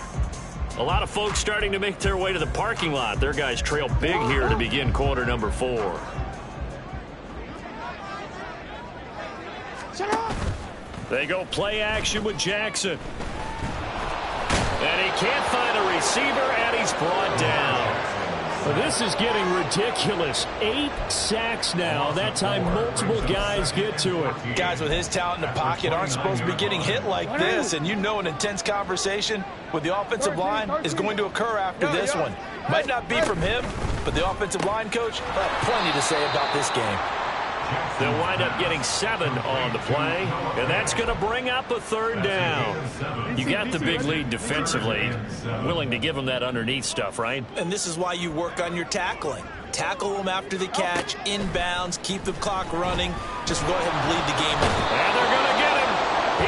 A lot of folks starting to make their way to the parking lot. Their guys trail big here to begin quarter number 4. They go play action with Jackson. And he can't find a receiver, and he's brought down. Well, this is getting ridiculous. 8 sacks now. That time multiple guys get to it. Guys with his talent in the pocket aren't supposed to be getting hit like this, and you know an intense conversation with the offensive line is going to occur after this one. Might not be from him, but the offensive line coach will have plenty to say about this game. They'll wind up getting 7 on the play, and that's going to bring up a third down. You got the big lead defensively. Willing to give them that underneath stuff, right? And this is why you work on your tackling. Tackle them after the catch, inbounds, keep the clock running. Just go ahead and bleed the game in. And they're going to get him.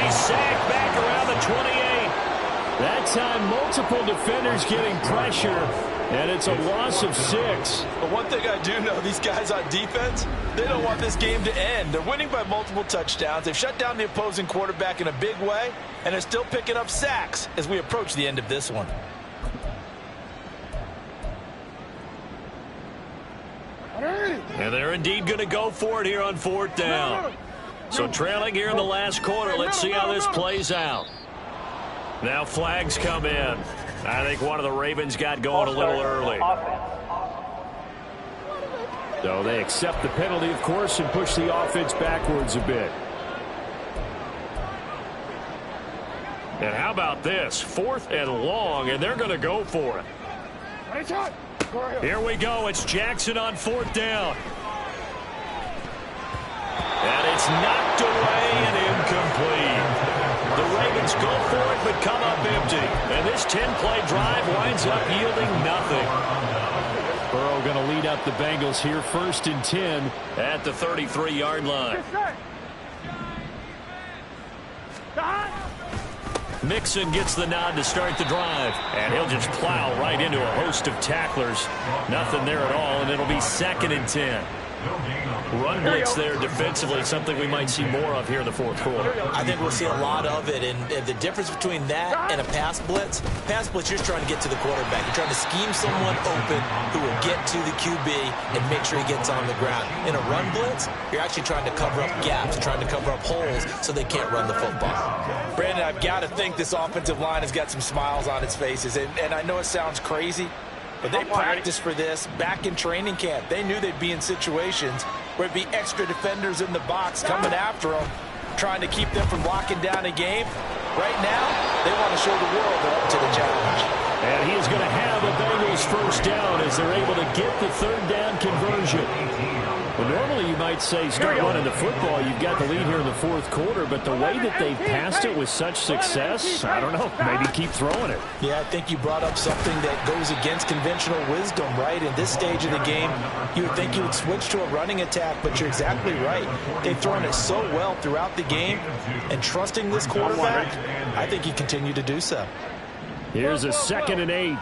He's sacked back around the 28. That time, multiple defenders getting pressure. And it's a loss of 6. But one thing I do know, these guys on defense, they don't want this game to end. They're winning by multiple touchdowns. They've shut down the opposing quarterback in a big way, and they're still picking up sacks as we approach the end of this one. And they're indeed going to go for it here on fourth down. So trailing here in the last quarter, let's see how this plays out. Now flags come in. I think one of the Ravens got going a little early. So they accept the penalty, of course, and push the offense backwards a bit. And how about this? 4th and long, and they're going to go for it. Here we go. It's Jackson on 4th down. And it's knocked away and incomplete. The Ravens go for it, but come up empty. And this 10-play drive winds up yielding nothing. Burrow going to lead up the Bengals here, 1st and 10 at the 33-yard line. Mixon gets the nod to start the drive, and he'll just plow right into a host of tacklers. Nothing there at all, and it'll be 2nd and 10. Run blitz there defensively, something we might see more of here in the 4th quarter. I think we'll see a lot of it, and the difference between that and a pass blitz, you're trying to get to the quarterback. You're trying to scheme someone open who will get to the QB and make sure he gets on the ground. In a run blitz, you're actually trying to cover up gaps, trying to cover up holes so they can't run the football. Brandon, I've got to think this offensive line has got some smiles on its faces, and I know it sounds crazy, but they practiced for this back in training camp. They knew they'd be in situations where it'd be extra defenders in the box coming after them, trying to keep them from locking down a game. Right now, they want to show the world they're up to the challenge. And he is going to have a Bengals first down as they're able to get the 3rd down conversion. Well, normally you might say start running the football. You've got the lead here in the 4th quarter, but the way that they've passed it with such success, I don't know, maybe keep throwing it. Yeah, I think you brought up something that goes against conventional wisdom, right? In this stage of the game, you would think you would switch to a running attack, but you're exactly right. They've thrown it so well throughout the game, and trusting this quarterback, I think he continued to do so. Here's a 2nd and 8.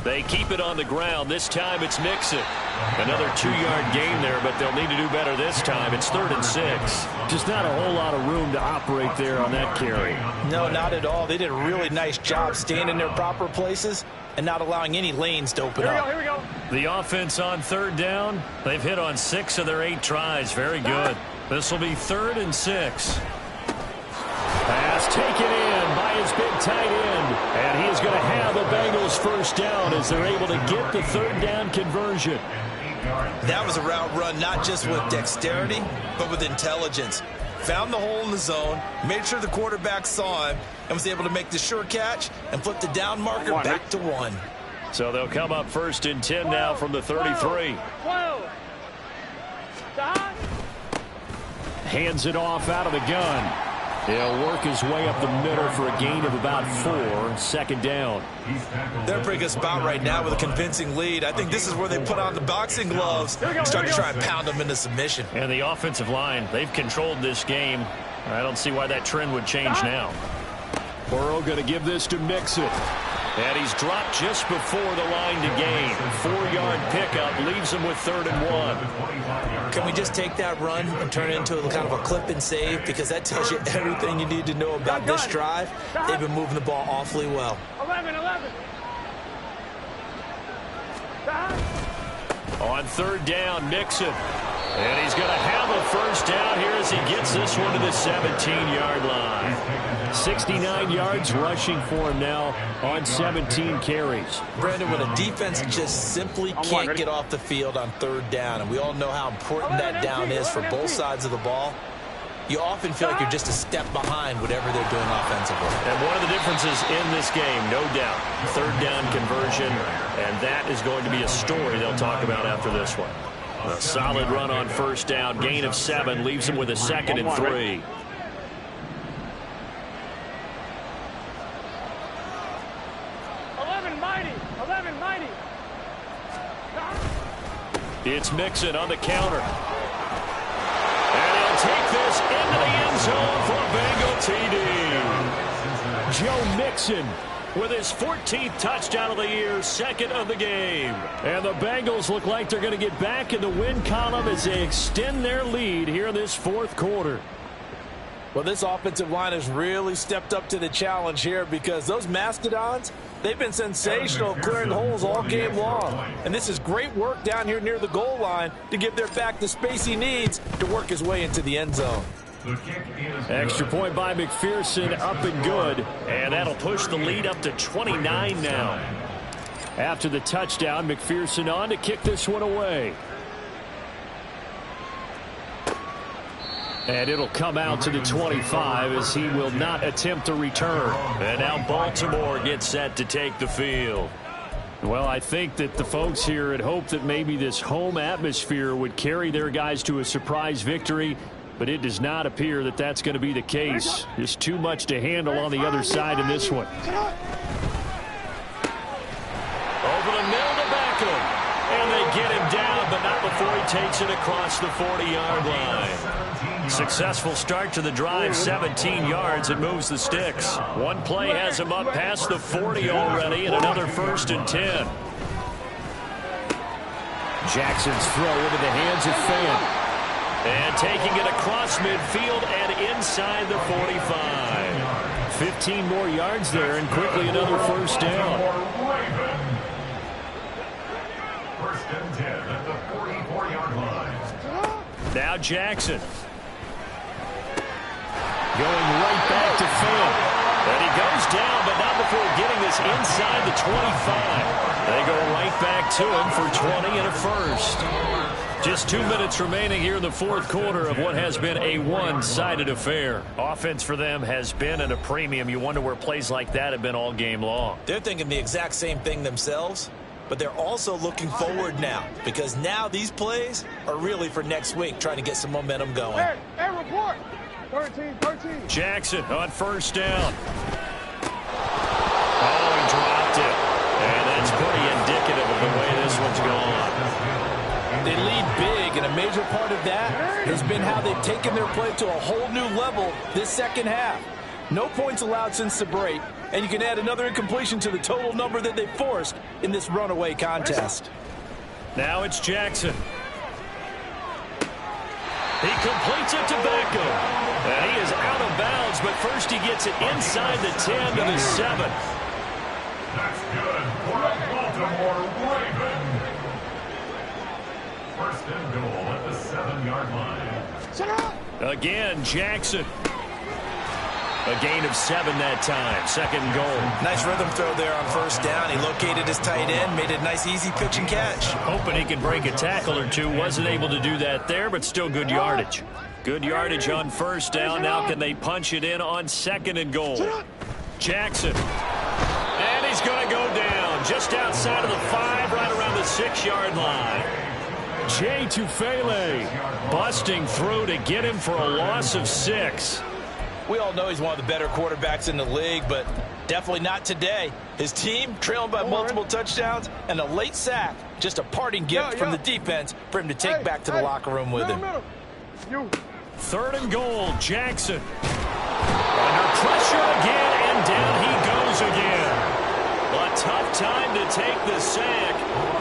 They keep it on the ground. This time it's Mixon. Another 2-yard gain there, but they'll need to do better this time. It's 3rd and 6. Just not a whole lot of room to operate there on that carry. No, not at all. They did a really nice job staying in their proper places and not allowing any lanes to open up. Here we go. The offense on 3rd down, they've hit on 6 of their 8 tries. Very good. This will be 3rd and 6. Pass taken in by his big tight end. And he is going to have a Bengals first down as they're able to get the 3rd down conversion. That was a route run not just with dexterity, but with intelligence. Found the hole in the zone, made sure the quarterback saw him, and was able to make the sure catch and flip the down marker back to 1. So they'll come up 1st and 10 now from the 33. hands it off out of the gun. He'll work his way up the middle for a gain of about 4, second down. They're a pretty good spot right now with a convincing lead. I think this is where they put on the boxing gloves, start to try and pound them into submission. And the offensive line, they've controlled this game. I don't see why that trend would change now. Burrow going to give this to Mixon. And he's dropped just before the line to gain. 4-yard pickup leaves him with 3rd and 1. Can we just take that run and turn it into a kind of a clip and save? Because that tells you everything you need to know about this drive. They've been moving the ball awfully well. 11. On 3rd down, Mixon. And he's going to have a first down here as he gets this one to the 17-yard line. 69 yards rushing for him now on 17 carries. Brandon, when a defense just simply can't get off the field on 3rd down, and we all know how important that down is for both sides of the ball, you often feel like you're just a step behind whatever they're doing offensively. And one of the differences in this game, no doubt, 3rd down conversion, and that is going to be a story they'll talk about after this one. A solid run on 1st down, gain of 7, leaves him with a 2nd and 3. It's Mixon on the counter. And he'll take this into the end zone for a Bengal TD. Joe Mixon with his 14th touchdown of the year, 2nd of the game. And the Bengals look like they're going to get back in the win column as they extend their lead here in this 4th quarter. Well, this offensive line has really stepped up to the challenge here because those Mastodons, they've been sensational clearing holes all game long. And this is great work down here near the goal line to give their back the space he needs to work his way into the end zone. Extra point by McPherson, up and good. And that'll push the lead up to 29 now. After the touchdown, McPherson on to kick this one away. And it'll come out to the 25 as he will not attempt a return. And now Baltimore gets set to take the field. Well, I think that the folks here had hoped that maybe this home atmosphere would carry their guys to a surprise victory, but it does not appear that that's going to be the case. There's too much to handle on the other side in this one. Over the middle to Beckham. And they get him down, but not before he takes it across the 40-yard line. Successful start to the drive, 17 yards. It moves the sticks. One play has him up past the 40 already, and another 1st and 10. Jackson's throw into the hands of Fan. And taking it across midfield and inside the 45. 15 more yards there, and quickly another 1st down. 1st and 10 at the 44-yard line. Now Jackson. Going right back to Fan. And he goes down, but not before getting this inside the 25. They go right back to him for 20 and a 1st. Just 2 minutes remaining here in the 4th quarter of what has been a one-sided affair. Offense for them has been at a premium. You wonder where plays like that have been all game long. They're thinking the exact same thing themselves, but they're also looking forward now because now these plays are really for next week, trying to get some momentum going. Hey, report. 13. Jackson on 1st down. Oh, he dropped it. And that's pretty indicative of the way this one's gone. They lead big, and a major part of that has been how they've taken their play to a whole new level this 2nd half. No points allowed since the break, and you can add another incompletion to the total number that they forced in this runaway contest. Now it's Jackson. He completes it to Beckham. And he is out of bounds, but first he gets it inside the 10 to the 7. That's good for a Baltimore Raven. 1st and goal at the 7-yard line. Again, Jackson. A gain of 7 that time. 2nd and goal. Nice rhythm throw there on 1st down. He located his tight end, made a nice easy pitch and catch. Hoping he could break a tackle or two. Wasn't able to do that there, but still good yardage. Good yardage on 1st down. Now can they punch it in on 2nd and goal? Jackson. And he's going to go down just outside of the 5, right around the 6-yard line. Jay Tufele busting through to get him for a loss of 6. We all know he's one of the better quarterbacks in the league, but definitely not today. His team trailing by multiple touchdowns and a late sack. Just a parting gift from the defense for him to take back to the locker room with him. 3rd and goal, Jackson. Under pressure again, and down he goes again. A tough time to take the sack.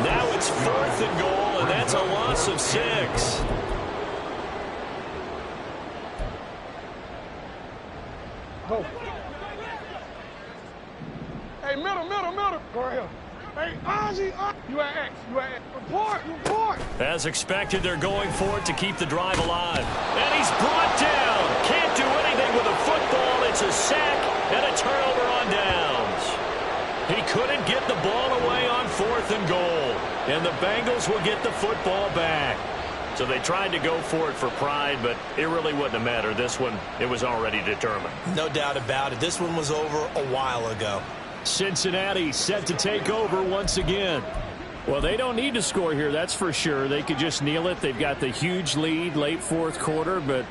Now it's 4th and goal, and that's a loss of 6. Go. Hey, middle. Go right here. Hey, Ozzy, you at X. Report. As expected, they're going for it to keep the drive alive. And he's brought down. Can't do anything with a football. It's a sack and a turnover on downs. He couldn't get the ball away on 4th and goal. And the Bengals will get the football back. So they tried to go for it for pride, but it really wouldn't have mattered. This one, it was already determined. No doubt about it. This one was over a while ago. Cincinnati set to take over once again. Well, they don't need to score here, that's for sure. They could just kneel it. They've got the huge lead late 4th quarter, but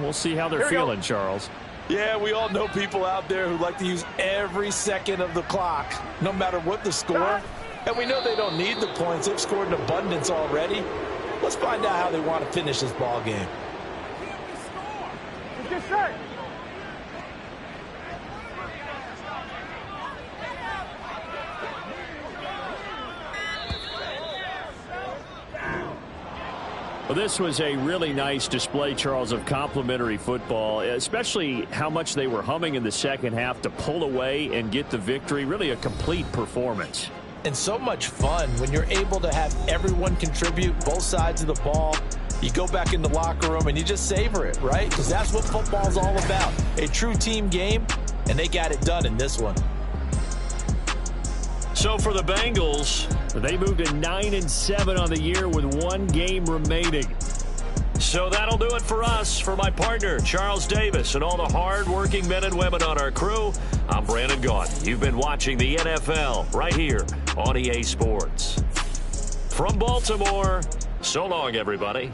we'll see how they're feeling, Charles. Yeah, we all know people out there who like to use every second of the clock, no matter what the score. And we know they don't need the points. They've scored in abundance already. Let's find out how they want to finish this ball game. Get set. Well, this was a really nice display, Charles, of complimentary football, especially how much they were humming in the second half to pull away and get the victory. Really a complete performance. And so much fun when you're able to have everyone contribute both sides of the ball. You go back in the locker room and you just savor it, right? Because that's what football's all about. A true team game, and they got it done in this one. So for the Bengals, they moved to 9-7 on the year with 1 game remaining. So that'll do it for us. For my partner, Charles Davis, and all the hard-working men and women on our crew, I'm Brandon Gaudin. You've been watching the NFL right here on EA Sports. From Baltimore, so long, everybody.